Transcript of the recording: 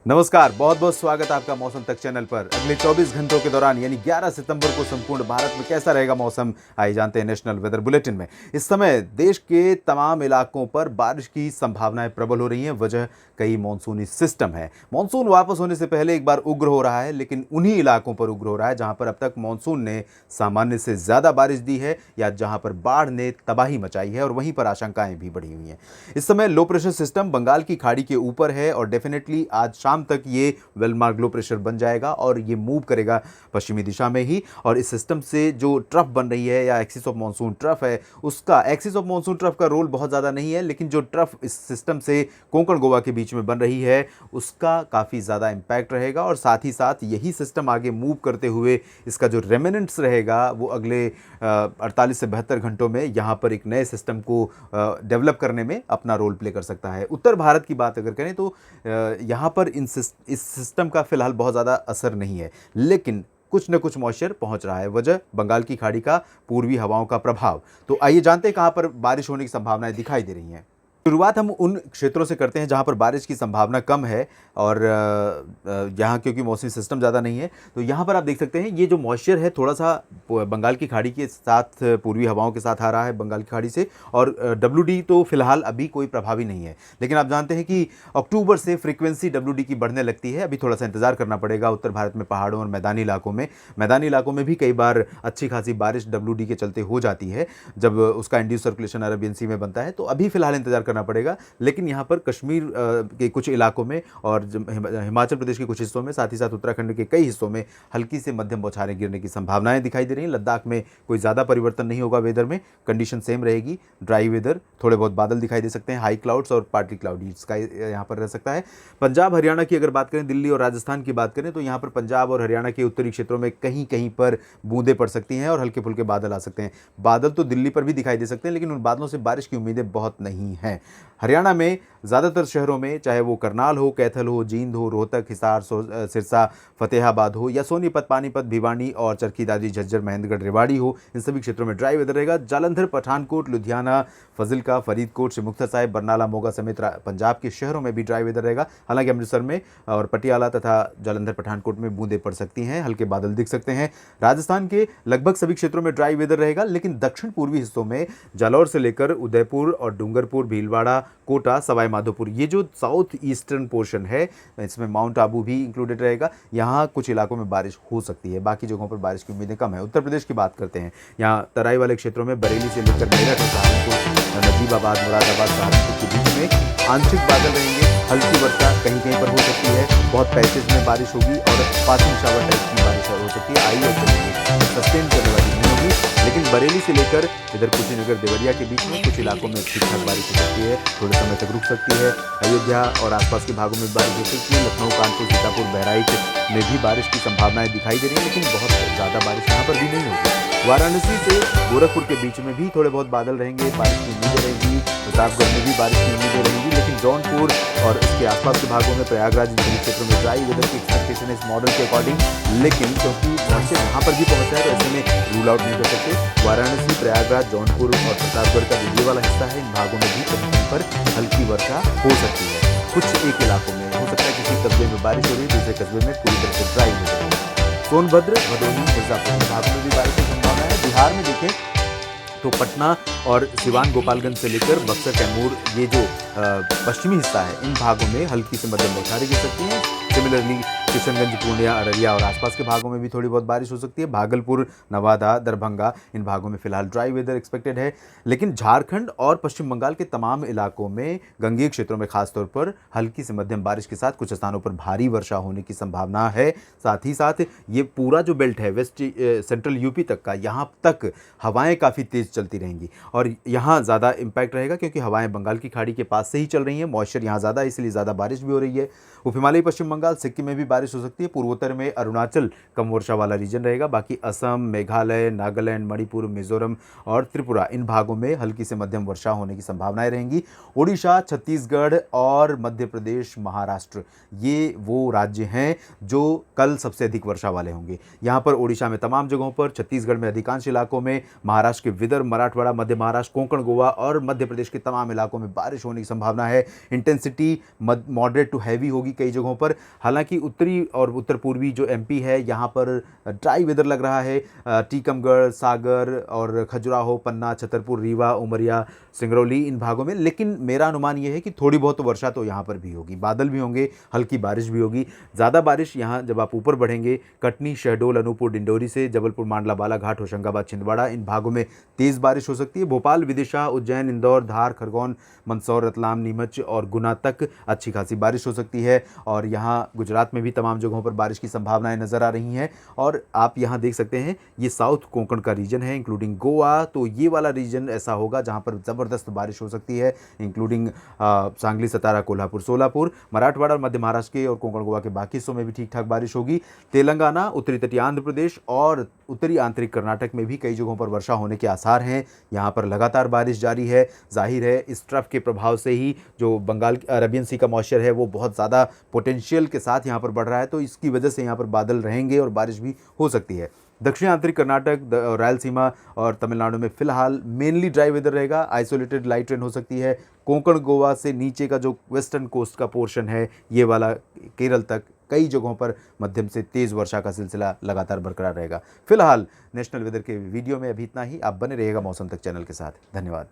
नमस्कार, बहुत बहुत स्वागत है आपका मौसम तक चैनल पर। अगले 24 घंटों के दौरान यानी 11 सितंबर को संपूर्ण भारत में कैसा रहेगा मौसम, आइए जानते हैं नेशनल वेदर बुलेटिन में। इस समय देश के तमाम इलाकों पर बारिश की संभावनाएं प्रबल हो रही हैं। वजह कई मानसूनी सिस्टम है। मानसून वापस होने से पहले एक बार उग्र हो रहा है, लेकिन उन्हीं इलाकों पर उग्र हो रहा है जहां पर अब तक मानसून ने सामान्य से ज्यादा बारिश दी है या जहां पर बाढ़ ने तबाही मचाई है, और वहीं पर आशंकाएं भी बढ़ी हुई हैं। इस समय लो प्रेशर सिस्टम बंगाल की खाड़ी के ऊपर है और डेफिनेटली आज शाम तक ये वेल मार्क लो प्रेशर बन जाएगा और ये मूव करेगा पश्चिमी दिशा में ही। और इस सिस्टम से जो ट्रफ बन रही है या एक्सिस ऑफ मानसून ट्रफ है, उसका एक्सिस ऑफ मानसून ट्रफ का रोल बहुत ज़्यादा नहीं है, लेकिन जो ट्रफ इस सिस्टम से कोंकण गोवा के बीच में बन रही है उसका काफ़ी ज़्यादा इम्पैक्ट रहेगा। और साथ ही साथ यही सिस्टम आगे मूव करते हुए इसका जो रेमिनेंट्स रहेगा वो अगले 48 से 72 घंटों में यहाँ पर एक नए सिस्टम को डेवलप करने में अपना रोल प्ले कर सकता है। उत्तर भारत की बात अगर करें तो यहाँ पर इस सिस्टम का फिलहाल बहुत ज़्यादा असर नहीं है, लेकिन कुछ न कुछ मॉइस्चर पहुंच रहा है। वजह बंगाल की खाड़ी का पूर्वी हवाओं का प्रभाव। तो आइए जानते हैं कहां पर बारिश होने की संभावनाएं दिखाई दे रही हैं। शुरुआत हम उन क्षेत्रों से करते हैं जहां पर बारिश की संभावना कम है और यहाँ क्योंकि मौसमी सिस्टम ज़्यादा नहीं है, तो यहाँ पर आप देख सकते हैं ये जो मॉइस्चर है थोड़ा सा बंगाल की खाड़ी के साथ पूर्वी हवाओं के साथ आ रहा है बंगाल की खाड़ी से। और WD तो फिलहाल अभी कोई प्रभावी नहीं है, लेकिन आप जानते हैं कि अक्टूबर से फ्रीक्वेंसी WD की बढ़ने लगती है। अभी थोड़ा सा इंतजार करना पड़ेगा उत्तर भारत में पहाड़ों और मैदानी इलाकों में भी कई बार अच्छी खासी बारिश WD के चलते हो जाती है जब उसका इंड्यूस सर्कुलेशन अरबियन सी में बनता है। तो अभी फिलहाल इंतजार करना पड़ेगा, लेकिन यहाँ पर कश्मीर के कुछ इलाकों में और हिमाचल प्रदेश के कुछ हिस्सों में, साथ ही साथ उत्तराखंड के कई हिस्सों में हल्की से मध्यम बौछारें गिरने की संभावनाएं दिखाई दे रही हैं। लद्दाख में कोई ज़्यादा परिवर्तन नहीं होगा, वेदर में कंडीशन सेम रहेगी, ड्राई वेदर, थोड़े बहुत बादल दिखाई दे सकते हैं, हाई क्लाउड्स और पार्टली क्लाउडी स्काई यहाँ पर रह सकता है। पंजाब हरियाणा की अगर बात करें, दिल्ली और राजस्थान की बात करें, तो यहाँ पर पंजाब और हरियाणा के उत्तरी क्षेत्रों में कहीं कहीं पर बूंदें पड़ सकती हैं और हल्के फुल्के बादल आ सकते हैं। बादल तो दिल्ली पर भी दिखाई दे सकते हैं, लेकिन उन बादलों से बारिश की उम्मीदें बहुत नहीं हैं। हरियाणा में ज़्यादातर शहरों में, चाहे वो करनाल हो, कैथल हो, जींद हो, रोहतक, हिसार, सिरसा, फतेहाबाद हो या सोनीपत, पानीपत, भिवानी और चरखी दादरी, झज्जर, महेंद्रगढ़, रेवाड़ी हो, इन सभी क्षेत्रों में ड्राई वेदर रहेगा। जालंधर, पठानकोट, लुधियाना, फजिल्का, फरीदकोट, श्रीमुक्तसर साहिब, बरनाला, मोगा समेत पंजाब के शहरों में भी ड्राई वेदर रहेगा। हालांकि अमृतसर में और पटियाला तथा जालंधर, पठानकोट में बूंदें पड़ सकती हैं, हल्के बादल दिख सकते हैं। राजस्थान के लगभग सभी क्षेत्रों में ड्राई वेदर रहेगा, लेकिन दक्षिण पूर्वी हिस्सों में जालौर से लेकर उदयपुर और डूंगरपुर, भीलवाड़ा, कोटा, सवाई माधोपुर, ये जो साउथ ईस्टर्न पोर्शन है, इसमें माउंट आबू भी इंक्लूडेड रहेगा, यहाँ कुछ इलाकों में बारिश हो सकती है। बाकी जगहों पर बारिश की उम्मीदें कम है। उत्तर प्रदेश की बात करते हैं, यहाँ तराई वाले क्षेत्रों में बरेली से लेकर मेरठ, सहारनपुर, नजीबाबाद, मुरादाबाद, सहारनपुर के बीच में आंशिक बादल रहेंगे। हल्की वर्षा कहीं कहीं पर हो सकती है, बहुत पैचेज में बारिश होगी और पासिंग शावर टाइप की बारिश हो सकती है। आई और सस्टेन करने वाली नहीं होगी, लेकिन बरेली से लेकर इधर कुशीनगर, देवरिया के बीच में कुछ इलाकों में ठीक ठाक बारिश हो सकती है, थोड़े समय तक रुक सकती है। अयोध्या और आसपास के भागों में बारिश हो सकती है। लखनऊ, कानपुर, सीतापुर, बहराइच में भी बारिश की संभावनाएं दिखाई दे रही है, लेकिन बहुत ज़्यादा बारिश यहाँ पर भी नहीं होगी। वाराणसी से गोरखपुर के बीच में भी थोड़े बहुत बादल रहेंगे, बारिश की उम्मीदें रहेंगी। प्रतापगढ़ में भी बारिश की उम्मीदें रहेंगी, लेकिन जौनपुर और इसके आसपास के भागों में, प्रयागराज, इन सभी क्षेत्रों में ड्राई वेदर की एक्सपेक्टेशन है इस मॉडल के अकॉर्डिंग। लेकिन क्योंकि मॉइस्चर यहाँ पर भी पहुँचा है, तो ऐसे में रूल आउट नहीं कर सकते। वाराणसी, प्रयागराज, जौनपुर और प्रतापगढ़ का जो ये वाला हिस्सा है, इन भागों में भी कहीं कहीं पर हल्की वर्षा हो सकती है। कुछ एक इलाकों में हो सकता है किसी कस्बे में बारिश हो रही है, दूसरे कस्बे में पूरी तरह से ड्राई हो रही है। सोनभद्र, भदोही, मिर्जापुर भागों में भी बारिश की संभावना है। बिहार में देखें तो पटना और सिवान, गोपालगंज से लेकर बक्सर, कैमूर, ये जो पश्चिमी हिस्सा है, इन भागों में हल्की से मध्यम बौछारें गिर सकती हैं। सिमिलरली किशनगंज, पूर्णिया, अररिया और आसपास के भागों में भी थोड़ी बहुत बारिश हो सकती है। भागलपुर, नवादा, दरभंगा, इन भागों में फिलहाल ड्राई वेदर एक्सपेक्टेड है, लेकिन झारखंड और पश्चिम बंगाल के तमाम इलाकों में, गंगेय क्षेत्रों में खासतौर पर हल्की से मध्यम बारिश के साथ कुछ स्थानों पर भारी वर्षा होने की संभावना है। साथ ही साथ ये पूरा जो बेल्ट है वेस्ट सेंट्रल यूपी तक का, यहाँ तक हवाएं काफ़ी तेज़ चलती रहेंगी और यहाँ ज़्यादा इम्पैक्ट रहेगा क्योंकि हवाएं बंगाल की खाड़ी के पास से ही चल रही हैं। मॉइस्चर यहाँ ज़्यादा है, इसलिए ज़्यादा बारिश भी हो रही है। उप हिमालयी पश्चिम बंगाल, सिक्किम में भी बारिश हो सकती है। पूर्वोत्तर में अरुणाचल कम वर्षा वाला रीजन रहेगा, बाकी असम, मेघालय, नागालैंड, मणिपुर, मिजोरम और त्रिपुरा इन भागों में हल्की से मध्यम वर्षा होने की संभावनाएं रहेंगी। ओडिशा, छत्तीसगढ़ और मध्य प्रदेश, महाराष्ट्र ये वो राज्य हैं जो कल सबसे अधिक वर्षा वाले होंगे। यहाँ पर ओडिशा में तमाम जगहों पर, छत्तीसगढ़ में अधिकांश इलाकों में, महाराष्ट्र के विदर्भ, मराठवाड़ा, मध्य महाराष्ट्र, कोंकण, गोवा और मध्य प्रदेश के तमाम इलाकों में बारिश होने की संभावना है। इंटेंसिटी मॉडरेट टू हैवी होगी कई जगहों पर। हालांकि उत्तरी और उत्तर पूर्वी जो एमपी है यहाँ पर ड्राई वेदर लग रहा है। टीकमगढ़, सागर और खजुराहो, पन्ना, छतरपुर, रीवा, उमरिया, सिंगरौली इन भागों में। लेकिन मेरा अनुमान यह है कि थोड़ी बहुत वर्षा तो यहाँ पर भी होगी, बादल भी होंगे, हल्की बारिश भी होगी। ज़्यादा बारिश यहाँ जब आप ऊपर बढ़ेंगे, कटनी, शहडोल, अनूपपुर, डिंडोरी से जबलपुर, मांडला, बालाघाट, होशंगाबाद, छिंदवाड़ा इन भागों में तेज़ बारिश हो सकती है। भोपाल, विदिशा, उज्जैन, इंदौर, धार, खरगोन, मंदसौर, रतलाम, नीमच और गुना तक अच्छी खासी बारिश हो सकती है। और यहाँ गुजरात में भी तमाम जगहों पर बारिश की संभावनाएं नज़र आ रही हैं। और आप यहाँ देख सकते हैं ये साउथ कोंकण का रीजन है, इंक्लूडिंग गोवा। तो ये वाला रीजन ऐसा होगा जहाँ पर ज़बरदस्त बारिश हो सकती है, इंक्लूडिंग सांगली, सतारा, कोल्हापुर, सोलापुर। मराठवाड़ा और मध्य महाराष्ट्र के और कोंकण गोवा के बाकी हिस्सों में भी ठीक ठाक बारिश होगी। तेलंगाना, उत्तरी तटीय आंध्र प्रदेश और उत्तरी आंतरिक कर्नाटक में भी कई जगहों पर वर्षा होने के आसार हैं। यहाँ पर लगातार बारिश जारी है। जाहिर है इस ट्रफ के प्रभाव से ही जो बंगाल अरबियन सी का मॉइस्चर है वो बहुत ज़्यादा पोटेंशियल के साथ यहाँ पर बढ़ रहा है, तो इसकी वजह से यहाँ पर बादल रहेंगे और बारिश भी हो सकती है। दक्षिण आंतरिक कर्नाटक, रायलसीमा और तमिलनाडु में फिलहाल मेनली ड्राई वेदर रहेगा। आइसोलेटेड लाइट रेन हो सकती है। कोंकण गोवा से नीचे का जो वेस्टर्न कोस्ट का पोर्शन है ये वाला केरल तक कई जगहों पर मध्यम से तेज़ वर्षा का सिलसिला लगातार बरकरार रहेगा। फिलहाल नेशनल वेदर के वीडियो में अभी इतना ही। आप बने रहिएगा मौसम तक चैनल के साथ। धन्यवाद।